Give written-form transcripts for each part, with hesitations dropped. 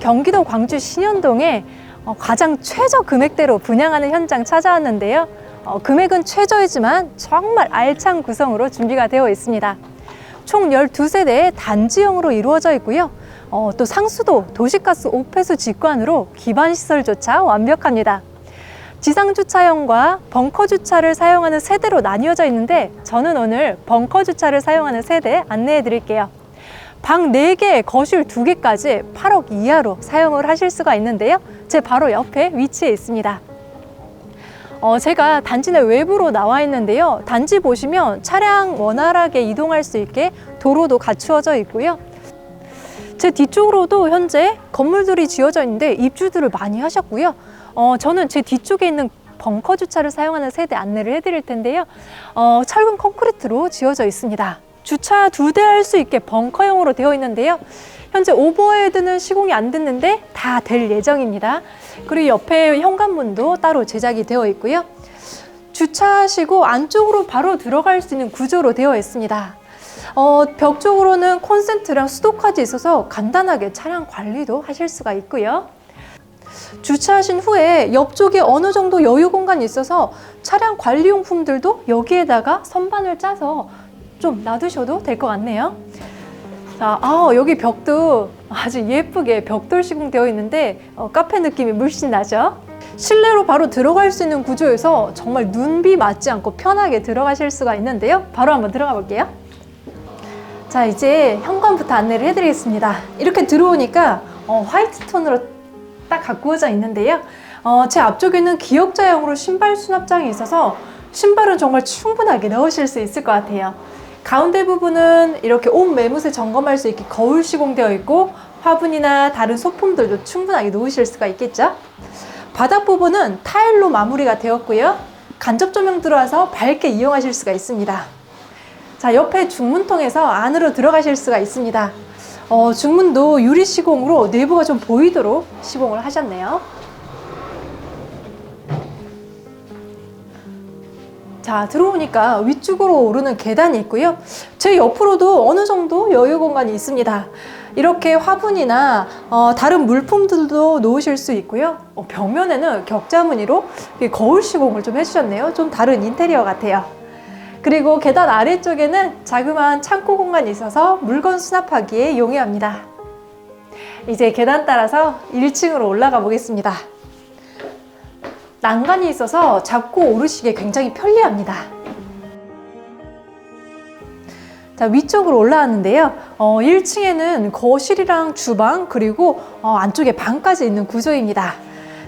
경기도 광주 신현동에 가장 최저 금액대로 분양하는 현장 찾아왔는데요. 금액은 최저이지만 정말 알찬 구성으로 준비가 되어 있습니다. 총 12세대의 단지형으로 이루어져 있고요. 또 상수도, 도시가스 오폐수 직관으로 기반 시설조차 완벽합니다. 지상주차형과 벙커주차를 사용하는 세대로 나뉘어져 있는데 저는 오늘 벙커주차를 사용하는 세대 안내해 드릴게요. 방 4개, 거실 2개까지 8억 이하로 사용을 하실 수가 있는데요. 제 바로 옆에 위치해 있습니다. 제가 단지 내 외부로 나와 있는데요. 단지 보시면 차량 원활하게 이동할 수 있게 도로도 갖추어져 있고요. 제 뒤쪽으로도 현재 건물들이 지어져 있는데 입주들을 많이 하셨고요. 저는 제 뒤쪽에 있는 벙커 주차를 사용하는 세대 안내를 해드릴 텐데요. 철근 콘크리트로 지어져 있습니다. 주차 2대 할 수 있게 벙커형으로 되어 있는데요. 현재 오버헤드는 시공이 안 됐는데 다 될 예정입니다. 그리고 옆에 현관문도 따로 제작이 되어 있고요. 주차하시고 안쪽으로 바로 들어갈 수 있는 구조로 되어 있습니다. 벽 쪽으로는 콘센트랑 수도까지 있어서 간단하게 차량 관리도 하실 수가 있고요. 주차하신 후에 옆쪽에 어느 정도 여유 공간이 있어서 차량 관리용품들도 여기에다가 선반을 짜서 좀 놔두셔도 될 것 같네요. 자, 여기 벽도 아주 예쁘게 벽돌 시공되어 있는데 카페 느낌이 물씬 나죠? 실내로 바로 들어갈 수 있는 구조여서 정말 눈비 맞지 않고 편하게 들어가실 수가 있는데요. 바로 한번 들어가 볼게요. 자, 이제 현관부터 안내를 해드리겠습니다. 이렇게 들어오니까 화이트 톤으로 딱 가꾸어져 있는데요. 제 앞쪽에는 기역자형으로 신발 수납장이 있어서 신발은 정말 충분하게 넣으실 수 있을 것 같아요. 가운데 부분은 이렇게 옷 매무새 점검할 수 있게 거울 시공되어 있고 화분이나 다른 소품들도 충분하게 놓으실 수가 있겠죠. 바닥 부분은 타일로 마무리가 되었고요. 간접 조명 들어와서 밝게 이용하실 수가 있습니다. 자, 옆에 중문 통해서 안으로 들어가실 수가 있습니다. 중문도 유리 시공으로 내부가 좀 보이도록 시공을 하셨네요. 자, 들어오니까 위쪽으로 오르는 계단이 있고요. 제 옆으로도 어느 정도 여유 공간이 있습니다. 이렇게 화분이나 다른 물품들도 놓으실 수 있고요. 벽면에는 격자무늬로 거울 시공을 좀 해주셨네요. 좀 다른 인테리어 같아요. 그리고 계단 아래쪽에는 자그마한 창고 공간이 있어서 물건 수납하기에 용이합니다. 이제 계단 따라서 1층으로 올라가 보겠습니다. 난간이 있어서 잡고 오르시기에 굉장히 편리합니다. 자, 위쪽으로 올라왔는데요. 1층에는 거실이랑 주방 그리고 안쪽에 방까지 있는 구조입니다.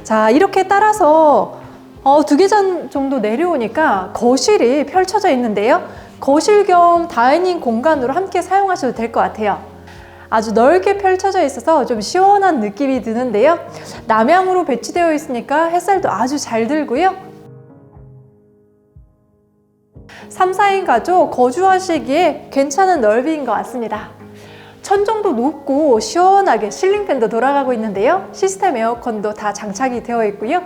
자, 이렇게 따라서 2계단 정도 내려오니까 거실이 펼쳐져 있는데요. 거실 겸 다이닝 공간으로 함께 사용하셔도 될 것 같아요. 아주 넓게 펼쳐져 있어서 좀 시원한 느낌이 드는데요. 남향으로 배치되어 있으니까 햇살도 아주 잘 들고요. 3, 4인 가족 거주하시기에 괜찮은 넓이인 것 같습니다. 천정도 높고 시원하게 실링팬도 돌아가고 있는데요. 시스템 에어컨도 다 장착이 되어 있고요.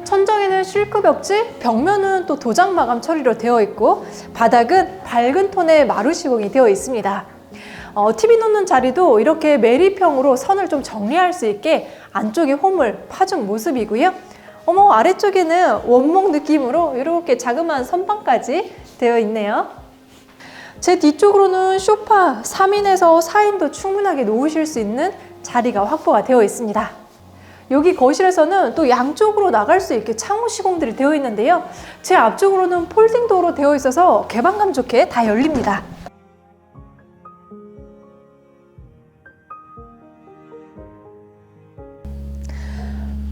천정에는 실크 벽지, 벽면은 또 도장 마감 처리로 되어 있고 바닥은 밝은 톤의 마루 시공이 되어 있습니다. TV 놓는 자리도 이렇게 매립형으로 선을 좀 정리할 수 있게 안쪽에 홈을 파준 모습이고요. 아래쪽에는 원목 느낌으로 이렇게 자그마한 선반까지 되어 있네요. 제 뒤쪽으로는 소파 3인에서 4인도 충분하게 놓으실 수 있는 자리가 확보가 되어 있습니다. 여기 거실에서는 또 양쪽으로 나갈 수 있게 창호 시공들이 되어 있는데요. 제 앞쪽으로는 폴딩 도어로 되어 있어서 개방감 좋게 다 열립니다.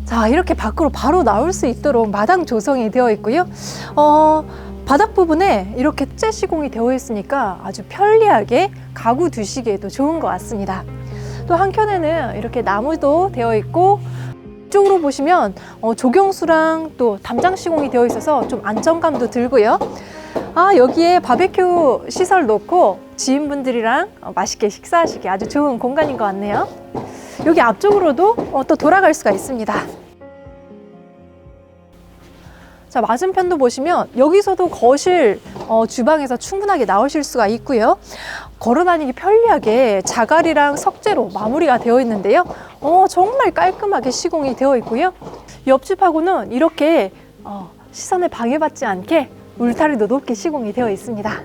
자, 이렇게 밖으로 바로 나올 수 있도록 마당 조성이 되어 있고요. 바닥 부분에 이렇게 재 시공이 되어 있으니까 아주 편리하게 가구 두시기에도 좋은 것 같습니다. 또 한켠에는 이렇게 나무도 되어 있고 이쪽으로 보시면 조경수랑 또 담장 시공이 되어 있어서 좀 안정감도 들고요. 여기에 바베큐 시설 놓고 지인분들이랑 맛있게 식사하시기 아주 좋은 공간인 것 같네요. 여기 앞쪽으로도 또 돌아갈 수가 있습니다. 자, 맞은편도 보시면 여기서도 거실, 주방에서 충분하게 나오실 수가 있고요. 걸어다니기 편리하게 자갈이랑 석재로 마무리가 되어 있는데요. 정말 깔끔하게 시공이 되어 있고요. 옆집하고는 이렇게 시선에 방해받지 않게 울타리도 높게 시공이 되어 있습니다.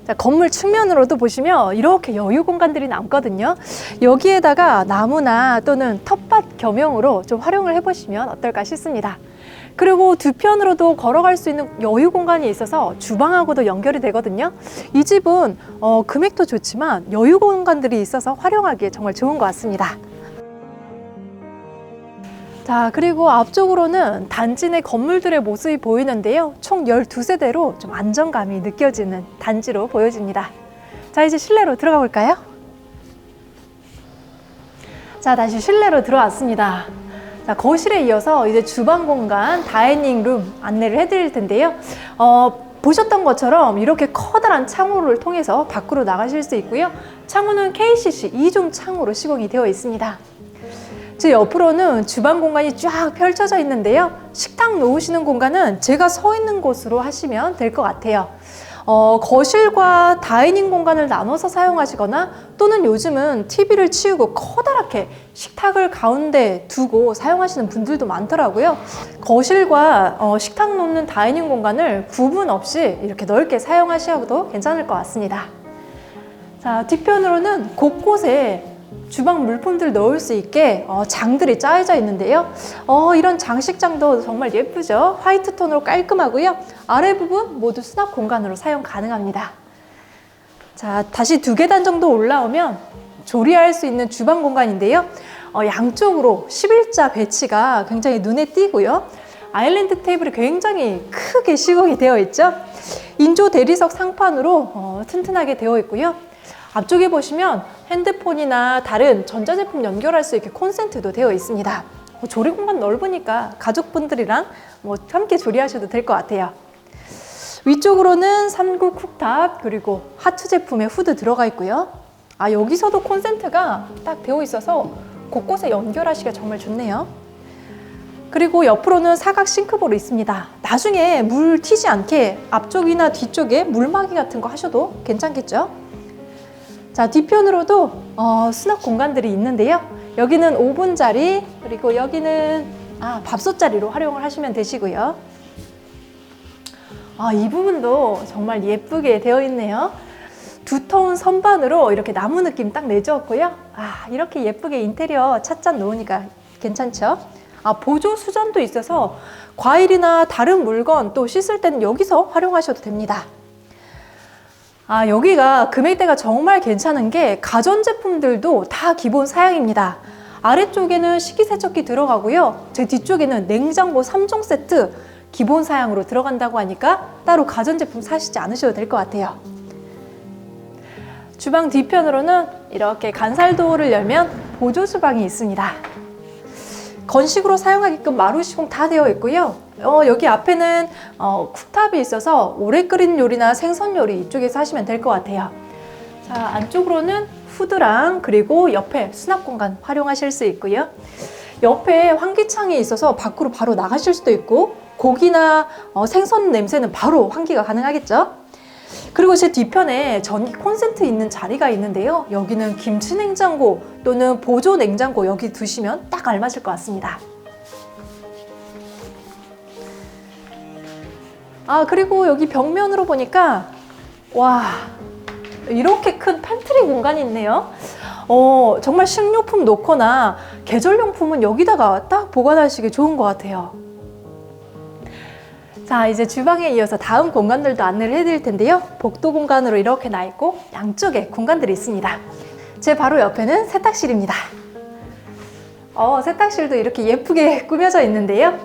자, 건물 측면으로도 보시면 이렇게 여유 공간들이 남거든요. 여기에다가 나무나 또는 텃밭 겸용으로 좀 활용을 해보시면 어떨까 싶습니다. 그리고 두 편으로도 걸어갈 수 있는 여유 공간이 있어서 주방하고도 연결이 되거든요. 이 집은 금액도 좋지만 여유 공간들이 있어서 활용하기에 정말 좋은 것 같습니다. 자, 그리고 앞쪽으로는 단지 내 건물들의 모습이 보이는데요. 총 12세대로 좀 안정감이 느껴지는 단지로 보여집니다. 자, 이제 실내로 들어가 볼까요? 자, 다시 실내로 들어왔습니다. 자, 거실에 이어서 이제 주방 공간, 다이닝 룸 안내를 해드릴 텐데요. 보셨던 것처럼 이렇게 커다란 창호를 통해서 밖으로 나가실 수 있고요. 창호는 KCC 2종 창호로 시공이 되어 있습니다. 제 옆으로는 주방 공간이 쫙 펼쳐져 있는데요. 식탁 놓으시는 공간은 제가 서 있는 곳으로 하시면 될 것 같아요. 거실과 다이닝 공간을 나눠서 사용하시거나 또는 요즘은 TV를 치우고 커다랗게 식탁을 가운데 두고 사용하시는 분들도 많더라고요. 거실과 식탁 놓는 다이닝 공간을 구분 없이 이렇게 넓게 사용하셔도 괜찮을 것 같습니다. 자, 뒷편으로는 곳곳에 주방 물품들 넣을 수 있게 장들이 짜여져 있는데요. 이런 장식장도 정말 예쁘죠. 화이트 톤으로 깔끔하고요. 아래 부분 모두 수납 공간으로 사용 가능합니다. 자, 다시 2계단 정도 올라오면 조리할 수 있는 주방 공간인데요. 양쪽으로 11자 배치가 굉장히 눈에 띄고요. 아일랜드 테이블이 굉장히 크게 시공이 되어 있죠. 인조 대리석 상판으로 튼튼하게 되어 있고요. 앞쪽에 보시면 핸드폰이나 다른 전자제품 연결할 수 있게 콘센트도 되어 있습니다. 조리 공간 넓으니까 가족분들이랑 함께 조리하셔도 될 것 같아요. 위쪽으로는 3구 쿡탑 그리고 하츠 제품의 후드 들어가 있고요. 여기서도 콘센트가 딱 되어 있어서 곳곳에 연결하시기가 정말 좋네요. 그리고 옆으로는 사각 싱크볼이 있습니다. 나중에 물 튀지 않게 앞쪽이나 뒤쪽에 물막이 같은 거 하셔도 괜찮겠죠? 자, 뒤편으로도 수납 공간들이 있는데요. 여기는 오븐 자리, 그리고 여기는 밥솥 자리로 활용을 하시면 되시고요. 이 부분도 정말 예쁘게 되어 있네요. 두터운 선반으로 이렇게 나무 느낌 딱 내주었고요. 이렇게 예쁘게 인테리어 찻잔 놓으니까 괜찮죠? 보조 수전도 있어서 과일이나 다른 물건 또 씻을 때는 여기서 활용하셔도 됩니다. 여기가 금액대가 정말 괜찮은 게 가전제품들도 다 기본 사양입니다. 아래쪽에는 식기세척기 들어가고요. 제 뒤쪽에는 냉장고 3종 세트 기본 사양으로 들어간다고 하니까 따로 가전제품 사시지 않으셔도 될 것 같아요. 주방 뒤편으로는 이렇게 간살도어를 열면 보조 주방이 있습니다. 건식으로 사용하게끔 마루 시공 다 되어 있고요. 여기 앞에는 쿡탑이 있어서 오래 끓인 요리나 생선 요리 이쪽에서 하시면 될 것 같아요. 자, 안쪽으로는 후드랑 그리고 옆에 수납 공간 활용하실 수 있고요. 옆에 환기창이 있어서 밖으로 바로 나가실 수도 있고 고기나 생선 냄새는 바로 환기가 가능하겠죠. 그리고 제 뒤편에 전기 콘센트 있는 자리가 있는데요. 여기는 김치 냉장고 또는 보조 냉장고 여기 두시면 딱 알맞을 것 같습니다. 그리고 여기 벽면으로 보니까 와, 이렇게 큰 팬트리 공간이 있네요. 정말 식료품 놓거나 계절용품은 여기다가 딱 보관하시기 좋은 것 같아요. 자, 이제 주방에 이어서 다음 공간들도 안내를 해드릴 텐데요. 복도 공간으로 이렇게 나 있고 양쪽에 공간들이 있습니다. 제 바로 옆에는 세탁실입니다. 세탁실도 이렇게 예쁘게 꾸며져 있는데요.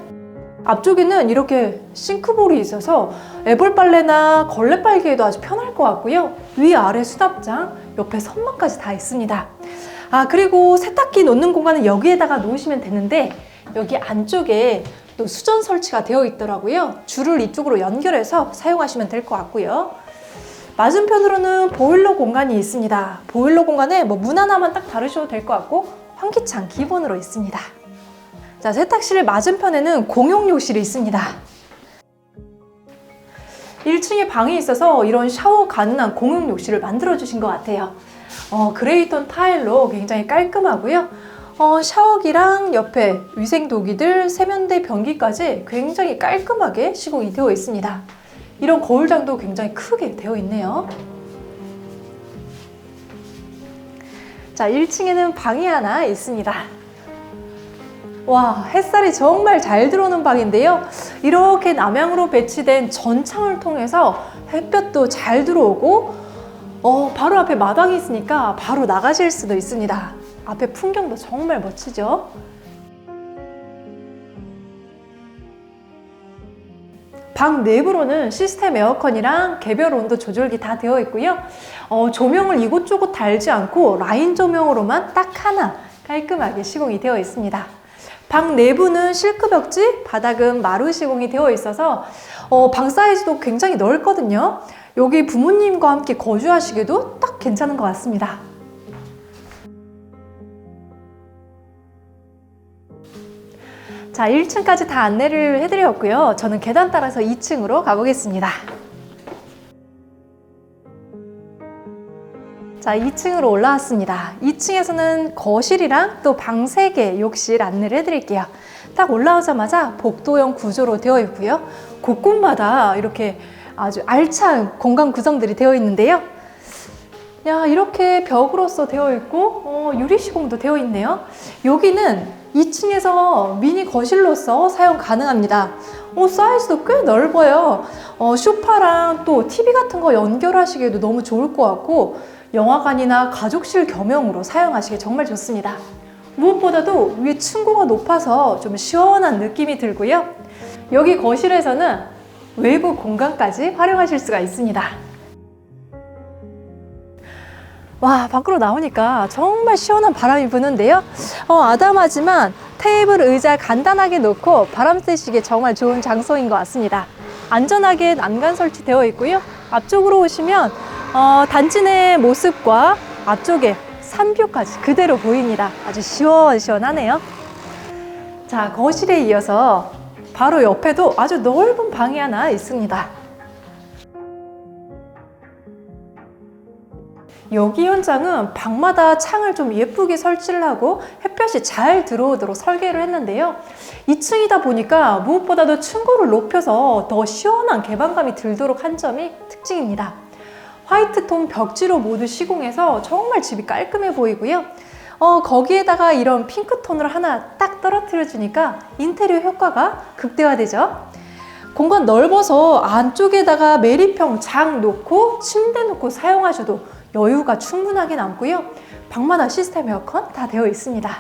앞쪽에는 이렇게 싱크볼이 있어서 애벌 빨래나 걸레 빨기에도 아주 편할 것 같고요. 위아래 수납장, 옆에 선반까지 다 있습니다. 그리고 세탁기 놓는 공간은 여기에다가 놓으시면 되는데 여기 안쪽에 또 수전 설치가 되어 있더라고요. 줄을 이쪽으로 연결해서 사용하시면 될 것 같고요. 맞은편으로는 보일러 공간이 있습니다. 보일러 공간에 문 하나만 딱 다루셔도 될 것 같고 환기창 기본으로 있습니다. 자, 세탁실 맞은편에는 공용 욕실이 있습니다. 1층에 방이 있어서 이런 샤워 가능한 공용 욕실을 만들어 주신 것 같아요. 그레이톤 타일로 굉장히 깔끔하고요. 샤워기랑 옆에 위생도기들, 세면대 변기까지 굉장히 깔끔하게 시공이 되어 있습니다. 이런 거울장도 굉장히 크게 되어 있네요. 자, 1층에는 방이 하나 있습니다. 와, 햇살이 정말 잘 들어오는 방인데요. 이렇게 남향으로 배치된 전창을 통해서 햇볕도 잘 들어오고 바로 앞에 마당이 있으니까 바로 나가실 수도 있습니다. 앞에 풍경도 정말 멋지죠? 방 내부로는 시스템 에어컨이랑 개별 온도 조절기 다 되어 있고요. 조명을 이곳저곳 달지 않고 라인 조명으로만 딱 하나 깔끔하게 시공이 되어 있습니다. 방 내부는 실크 벽지, 바닥은 마루 시공이 되어 있어서 방 사이즈도 굉장히 넓거든요. 여기 부모님과 함께 거주하시기도 딱 괜찮은 것 같습니다. 자, 1층까지 다 안내를 해드렸고요. 저는 계단 따라서 2층으로 가보겠습니다. 자, 2층으로 올라왔습니다. 2층에서는 거실이랑 또 방 3개, 욕실 안내를 해드릴게요. 딱 올라오자마자 복도형 구조로 되어 있고요. 곳곳마다 이렇게 아주 알찬 공간 구성들이 되어 있는데요. 야, 이렇게 벽으로서 되어 있고 유리 시공도 되어 있네요. 여기는 2층에서 미니 거실로서 사용 가능합니다. 사이즈도 꽤 넓어요. 소파랑 또 TV 같은 거 연결하시기에도 너무 좋을 것 같고 영화관이나 가족실 겸용으로 사용하시기 정말 좋습니다. 무엇보다도 위에 층고가 높아서 좀 시원한 느낌이 들고요. 여기 거실에서는 외부 공간까지 활용하실 수가 있습니다. 와, 밖으로 나오니까 정말 시원한 바람이 부는데요. 아담하지만 테이블, 의자 간단하게 놓고 바람 쐬시기에 정말 좋은 장소인 것 같습니다. 안전하게 난간 설치되어 있고요. 앞쪽으로 오시면 단지 내 모습과 앞쪽에 산뷰까지 그대로 보입니다. 아주 시원시원하네요. 자, 거실에 이어서 바로 옆에도 아주 넓은 방이 하나 있습니다. 여기 현장은 방마다 창을 좀 예쁘게 설치를 하고 햇볕이 잘 들어오도록 설계를 했는데요. 2층이다 보니까 무엇보다도 층고를 높여서 더 시원한 개방감이 들도록 한 점이 특징입니다. 화이트톤 벽지로 모두 시공해서 정말 집이 깔끔해 보이고요. 거기에다가 이런 핑크톤을 하나 딱 떨어뜨려 주니까 인테리어 효과가 극대화되죠. 공간 넓어서 안쪽에다가 메리평 장 놓고 침대 놓고 사용하셔도 여유가 충분하게 남고요. 방마다 시스템 에어컨 다 되어 있습니다.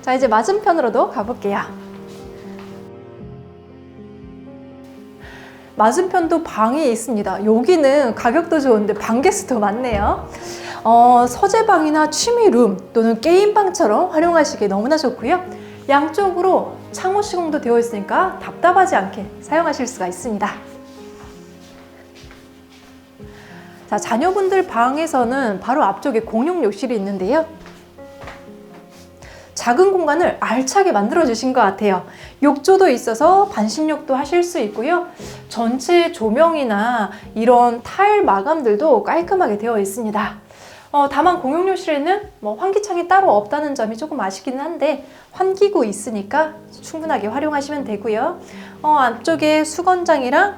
자, 이제 맞은편으로도 가볼게요. 맞은편도 방이 있습니다. 여기는 가격도 좋은데 방 개수도 많네요. 서재방이나 취미룸 또는 게임방처럼 활용하시기에 너무나 좋고요. 양쪽으로 창호 시공도 되어 있으니까 답답하지 않게 사용하실 수가 있습니다. 자, 자녀분들 방에서는 바로 앞쪽에 공용 욕실이 있는데요. 작은 공간을 알차게 만들어 주신 것 같아요. 욕조도 있어서 반신욕도 하실 수 있고요. 전체 조명이나 이런 타일 마감들도 깔끔하게 되어 있습니다. 다만 공용 욕실에는 환기창이 따로 없다는 점이 조금 아쉽기는 한데 환기구 있으니까 충분하게 활용하시면 되고요. 안쪽에 수건장이랑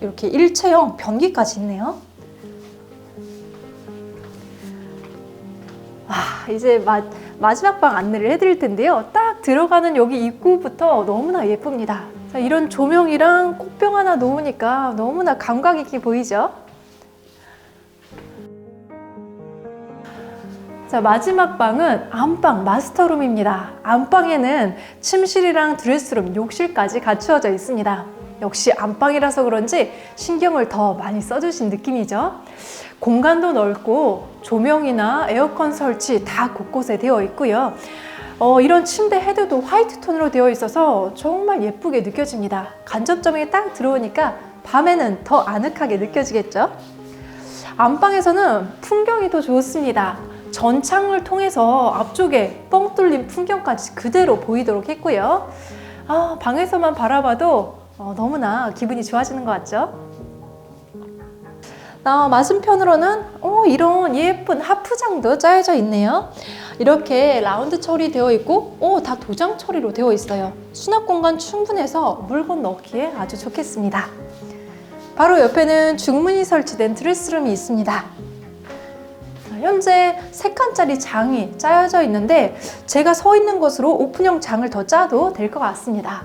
이렇게 일체형 변기까지 있네요. 이제 마지막 방 안내를 해드릴 텐데요. 딱 들어가는 여기 입구부터 너무나 예쁩니다. 자, 이런 조명이랑 꽃병 하나 놓으니까 너무나 감각 있게 보이죠? 자, 마지막 방은 안방 마스터룸입니다. 안방에는 침실이랑 드레스룸, 욕실까지 갖추어져 있습니다. 역시 안방이라서 그런지 신경을 더 많이 써주신 느낌이죠. 공간도 넓고 조명이나 에어컨 설치 다 곳곳에 되어 있고요. 이런 침대 헤드도 화이트 톤으로 되어 있어서 정말 예쁘게 느껴집니다. 간접점이 딱 들어오니까 밤에는 더 아늑하게 느껴지겠죠? 안방에서는 풍경이 더 좋습니다. 전창을 통해서 앞쪽에 뻥 뚫린 풍경까지 그대로 보이도록 했고요. 방에서만 바라봐도 너무나 기분이 좋아지는 것 같죠? 맞은편으로는 이런 예쁜 하프장도 짜여져 있네요. 이렇게 라운드 처리되어 있고 다 도장 처리로 되어 있어요. 수납 공간 충분해서 물건 넣기에 아주 좋겠습니다. 바로 옆에는 중문이 설치된 드레스룸이 있습니다. 현재 3칸짜리 장이 짜여져 있는데 제가 서 있는 곳으로 오픈형 장을 더 짜도 될 것 같습니다.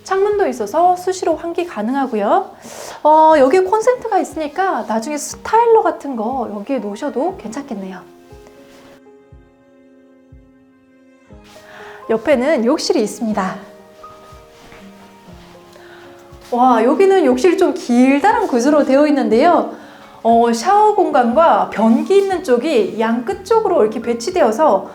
창문도 있어서 수시로 환기 가능하고요. 여기에 콘센트가 있으니까 나중에 스타일러 같은 거 여기에 놓으셔도 괜찮겠네요. 옆에는 욕실이 있습니다. 와, 여기는 욕실이 좀 길다란 구조로 되어 있는데요. 샤워 공간과 변기 있는 쪽이 양 끝쪽으로 이렇게 배치되어서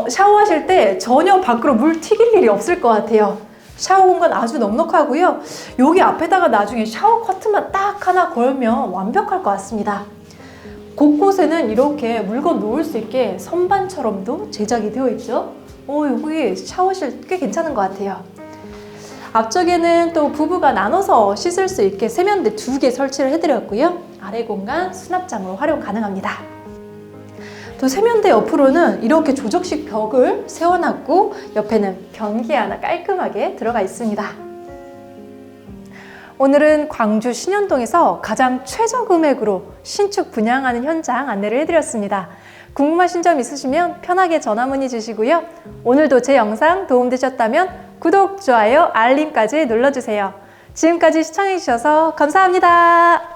샤워하실 때 전혀 밖으로 물 튀길 일이 없을 것 같아요. 샤워 공간 아주 넉넉하고요. 여기 앞에다가 나중에 샤워 커튼만 딱 하나 걸면 완벽할 것 같습니다. 곳곳에는 이렇게 물건 놓을 수 있게 선반처럼도 제작이 되어 있죠. 여기 샤워실 꽤 괜찮은 것 같아요. 앞쪽에는 또 부부가 나눠서 씻을 수 있게 세면대 2개 설치를 해드렸고요. 아래 공간 수납장으로 활용 가능합니다. 또 세면대 옆으로는 이렇게 조적식 벽을 세워놨고 옆에는 변기 하나 깔끔하게 들어가 있습니다. 오늘은 광주 신현동에서 가장 최저 금액으로 신축 분양하는 현장 안내를 해드렸습니다. 궁금하신 점 있으시면 편하게 전화 문의 주시고요. 오늘도 제 영상 도움되셨다면 구독, 좋아요, 알림까지 눌러주세요. 지금까지 시청해주셔서 감사합니다.